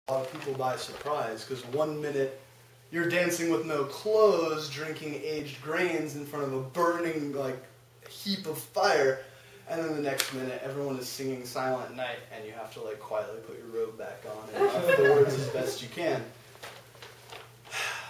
a lot of people by surprise, because one minute you're dancing with no clothes, drinking aged grains in front of a burning heap of fire, and then the next minute everyone is singing Silent Night, and you have to quietly put your robe back on and mouth the words as best you can.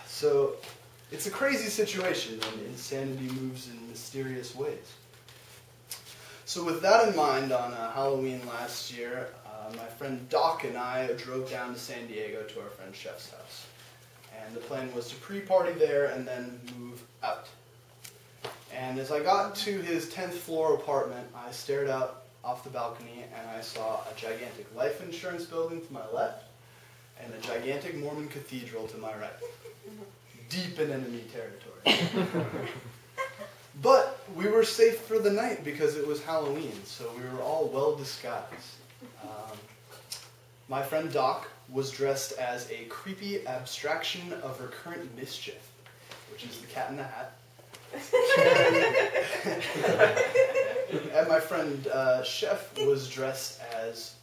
So it's a crazy situation, and insanity moves in mysterious ways. So with that in mind, on Halloween last year, my friend Doc and I drove down to San Diego to our friend Chef's house. And the plan was to pre-party there and then move out. And as I got to his 10th floor apartment, I stared out off the balcony and I saw a gigantic life insurance building to my left and a gigantic Mormon cathedral to my right. Deep in enemy territory. But we were safe for the night because it was Halloween, so we were all well disguised. My friend Doc was dressed as a creepy abstraction of recurrent mischief, which is the Cat in the Hat. And my friend Chef was dressed as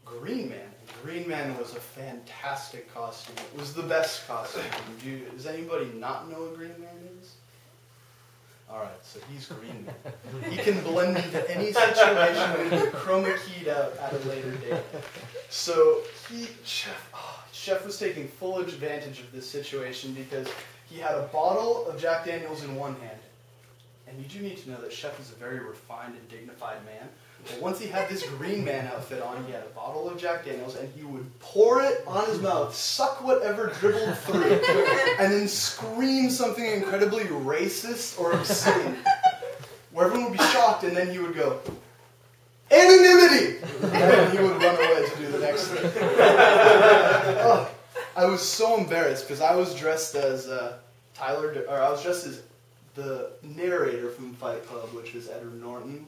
Green Man. Green Man was a fantastic costume. It was the best costume. Does anybody not know what Green Man is? Alright, so he's Green Man. He can blend into any situation and be chroma keyed out at a later date. So Chef was taking full advantage of this situation because he had a bottle of Jack Daniels in one hand. And you do need to know that Chef is a very refined and dignified man. But once he had this Green Man outfit on, he had a bottle of Jack Daniels, and he would pour it on his mouth, suck whatever dribbled through, and then scream something incredibly racist or obscene, where everyone would be shocked, and then he would go, "Anonymity!" And then he would run away to do the next thing. Oh, I was so embarrassed, because I was dressed as I was dressed as the narrator from Fight Club, which is Edward Norton.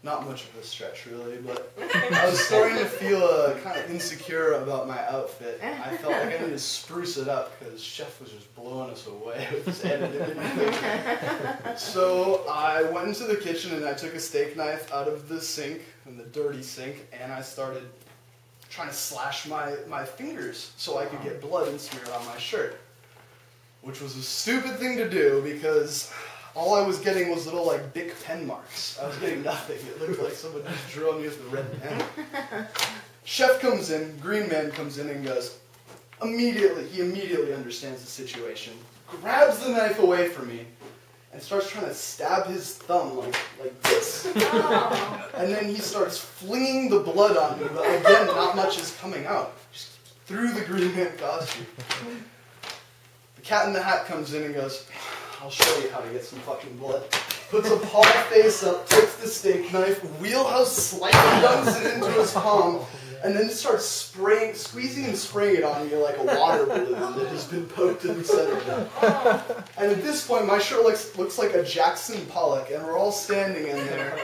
Not much of a stretch, really, but I was starting to feel kind of insecure about my outfit. I felt like I needed to spruce it up because Chef was just blowing us away with his anonymity. So I went into the kitchen and I took a steak knife out of the sink, and the dirty sink, and I started trying to slash my fingers so I could get blood and smear it on my shirt. Which was a stupid thing to do because all I was getting was little Bic pen marks. I was getting nothing. It looked like someone just drew on me with a red pen. Chef comes in, Green Man comes in and goes, he immediately understands the situation, grabs the knife away from me, and starts trying to stab his thumb like this. And then he starts flinging the blood on me, but again, not much is coming out. Just through the Green Man costume. The Cat in the Hat comes in and goes, "I'll show you how to get some fucking blood." Puts a palm face up, takes the steak knife, wheelhouse slightly dunks it into his palm, and then starts squeezing and spraying it on you like a water balloon that has been poked in the center. And at this point, my shirt looks like a Jackson Pollock, and we're all standing in there,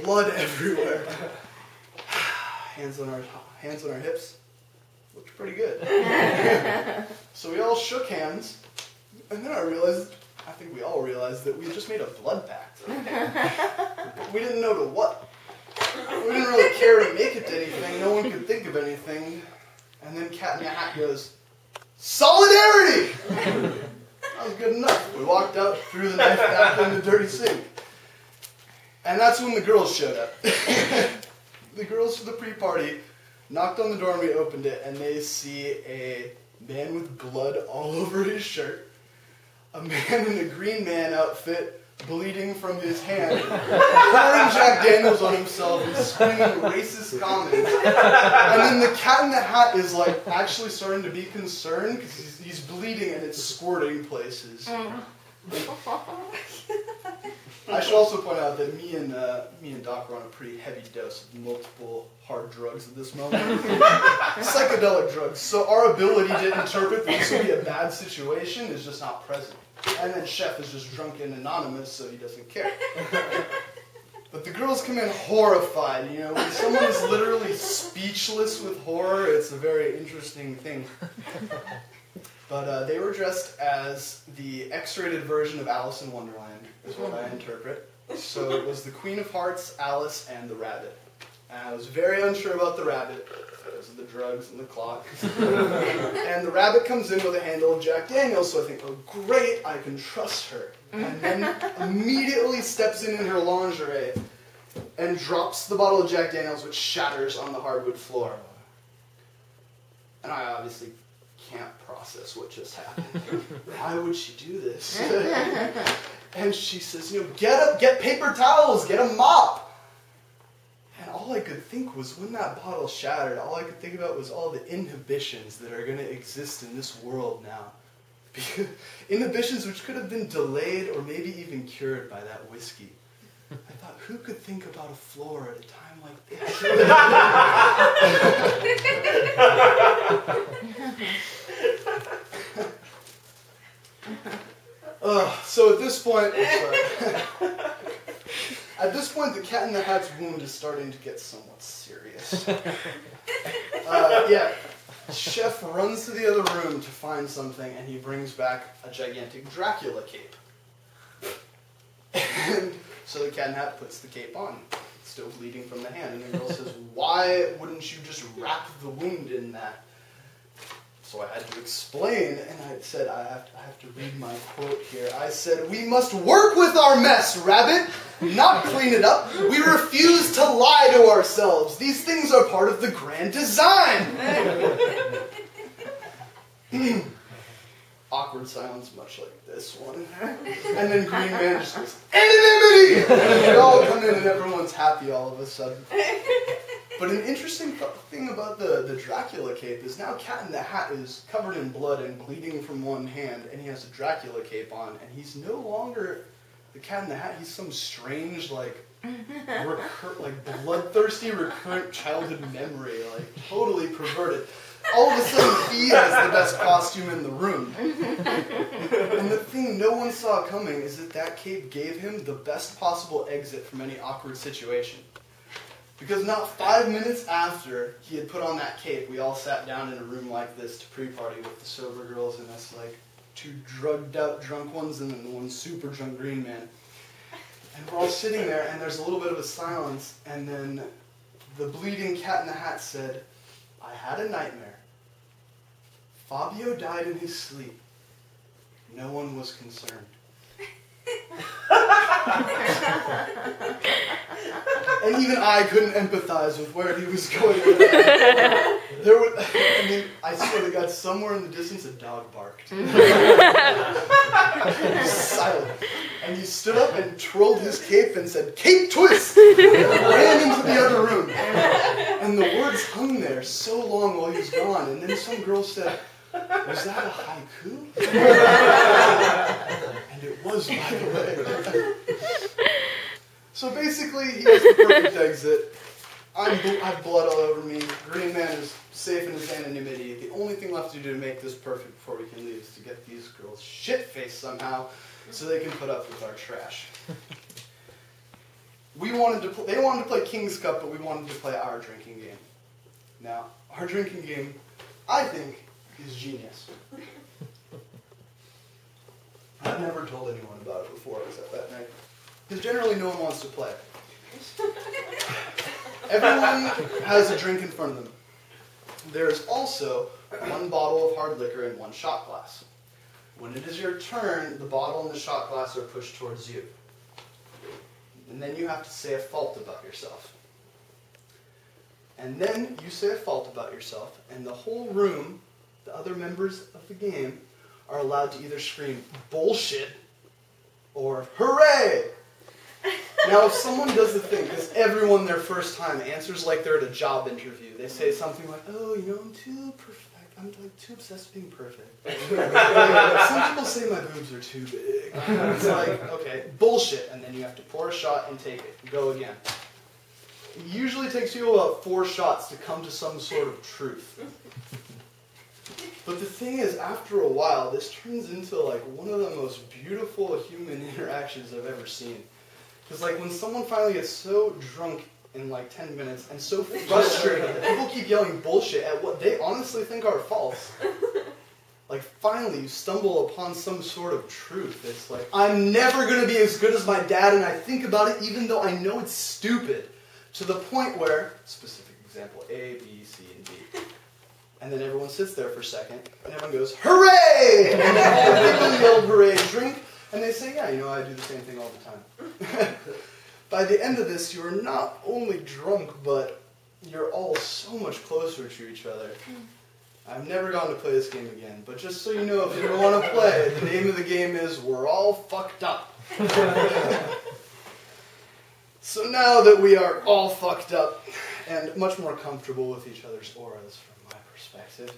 blood everywhere. Hands on our hips. Looked pretty good. So we all shook hands, and then I think we all realized that we had just made a blood pact. We didn't know to what. We didn't really care to make it to anything. No one could think of anything. And then Cat in the Hat goes, "Solidarity!" That was good enough. We walked out, threw the knife back in the dirty sink. And that's when the girls showed up. The girls for the pre-party knocked on the door and we opened it, and they see a man with blood all over his shirt, a man in a Green Man outfit bleeding from his hand, pouring Jack Daniels on himself and screaming racist comments. And then the Cat in the Hat is actually starting to be concerned because he's bleeding and it's squirting places. I should also point out that me and Doc were on a pretty heavy dose of multiple hard drugs at this moment. Psychedelic drugs. So our ability to interpret this would be a bad situation is just not present. And then Chef is just drunk and anonymous, so he doesn't care. But the girls come in horrified. When someone is literally speechless with horror, it's a very interesting thing. But they were dressed as the X-rated version of Alice in Wonderland, is what I interpret. So it was the Queen of Hearts, Alice, and the Rabbit. And I was very unsure about the rabbit because of the drugs and the clock. And the rabbit comes in with a handle of Jack Daniels, so I think, oh great, I can trust her. And then immediately steps in her lingerie and drops the bottle of Jack Daniels, which shatters on the hardwood floor. And I obviously can't process what just happened. Why would she do this? And she says, get paper towels, get a mop. And all I could think was, when that bottle shattered, all I could think about was all the inhibitions that are going to exist in this world now. Inhibitions which could have been delayed or maybe even cured by that whiskey. I thought, who could think about a floor at a time like this? So at this point, the Cat in the Hat's wound is starting to get somewhat serious. Chef runs to the other room to find something, and he brings back a gigantic Dracula cape. And so the Cat in the Hat puts the cape on, still bleeding from the hand, and the girl says, why wouldn't you just wrap the wound in that? So I had to explain, and I said, I have to read my quote here. I said, we must work with our mess, rabbit, not clean it up. We refuse to lie to ourselves. These things are part of the grand design. Awkward silence, much like this one. And then Green Man just goes, anonymity! And they all come in and everyone's happy all of a sudden. But an interesting thing about the Dracula cape is now Cat in the Hat is covered in blood and bleeding from one hand, and he has a Dracula cape on, and he's no longer the Cat in the Hat. He's some strange, bloodthirsty, recurrent childhood memory, totally perverted. All of a sudden, he has the best costume in the room. And the thing no one saw coming is that cape gave him the best possible exit from any awkward situation. Because not 5 minutes after he had put on that cape, we all sat down in a room like this to pre-party with the sober girls and us, two drugged out drunk ones and then the one super drunk Green Man. And we're all sitting there, and there's a little bit of a silence, and then the bleeding Cat in the Hat said, I had a nightmare. Fabio died in his sleep. No one was concerned. And even I couldn't empathize with where he was going with that. I swear to God, somewhere in the distance a dog barked. He was silent. And he stood up and twirled his cape and said, "Cape twist!" And ran into the other room. And the words hung there so long while he was gone. And then some girl said, "Was that a haiku?" And it was, by the way. So basically, he has the perfect exit. I have blood all over me. Green Man is safe in his anonymity. The only thing left to do to make this perfect before we can leave is to get these girls shit-faced somehow so they can put up with our trash. They wanted to play King's Cup, but we wanted to play our drinking game. Now, our drinking game, I think, is genius. I've never told anyone about it before I was at that night. Because generally no one wants to play. Everyone has a drink in front of them. There's also one bottle of hard liquor and one shot glass. When it is your turn, the bottle and the shot glass are pushed towards you. And then you have to say a fault about yourself. And then you say a fault about yourself, and the whole room, the other members of the game, are allowed to either scream, "Bullshit," or "Hooray!" Now, if someone does the thing, because everyone their first time answers like they're at a job interview, they say something like, "Oh, I'm too perfect. I'm too obsessed with being perfect." Some people say my boobs are too big. It's like, okay, bullshit, and then you have to pour a shot and take it. Go again. It usually takes you about 4 shots to come to some sort of truth. But the thing is, after a while, this turns into one of the most beautiful human interactions I've ever seen. Because when someone finally gets so drunk in 10 minutes and so frustrated that people keep yelling bullshit at what they honestly think are false, finally you stumble upon some sort of truth. It's I'm never going to be as good as my dad, and I think about it even though I know it's stupid. to the point where, specific example, A, B, C, and D. And then everyone sits there for a second, and everyone goes, hooray! And people yell hooray, drink, and they say, yeah, you know, I do the same thing all the time. By the end of this, you're not only drunk, but you're all so much closer to each other. I've never gone to play this game again, but just so you know, if you ever want to play, the name of the game is We're All Fucked Up. So now that we are all fucked up and much more comfortable with each other's auras from my perspective,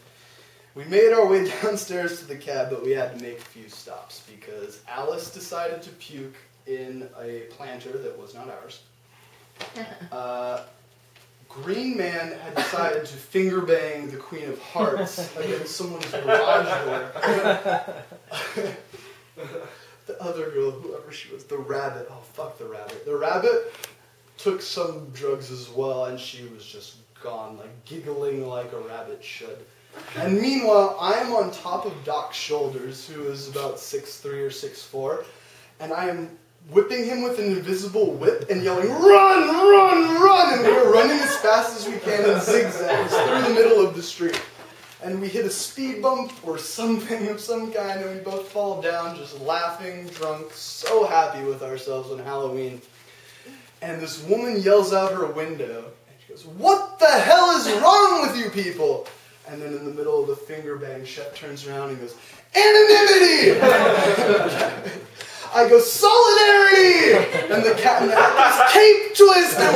we made our way downstairs to the cab, but we had to make a few stops because Alice decided to puke in a planter that was not ours. Green Man had decided to finger bang the Queen of Hearts against someone's garage door. The other girl, whoever she was, the rabbit, oh fuck the rabbit. The rabbit took some drugs as well, and she was just gone, like giggling like a rabbit should. And meanwhile, I am on top of Doc's shoulders, who is about 6'3" or 6'4", and I am whipping him with an invisible whip and yelling, run, run, run! And we're running as fast as we can in zigzags through the middle of the street. And we hit a speed bump or something of some kind, and we both fall down just laughing, drunk, so happy with ourselves on Halloween. And this woman yells out her window, and she goes, what the hell is wrong with you people? And then in the middle of the finger bang, Shep turns around and goes, anonymity! I go, solidarity! And the cat and the hat goes, cape twist! And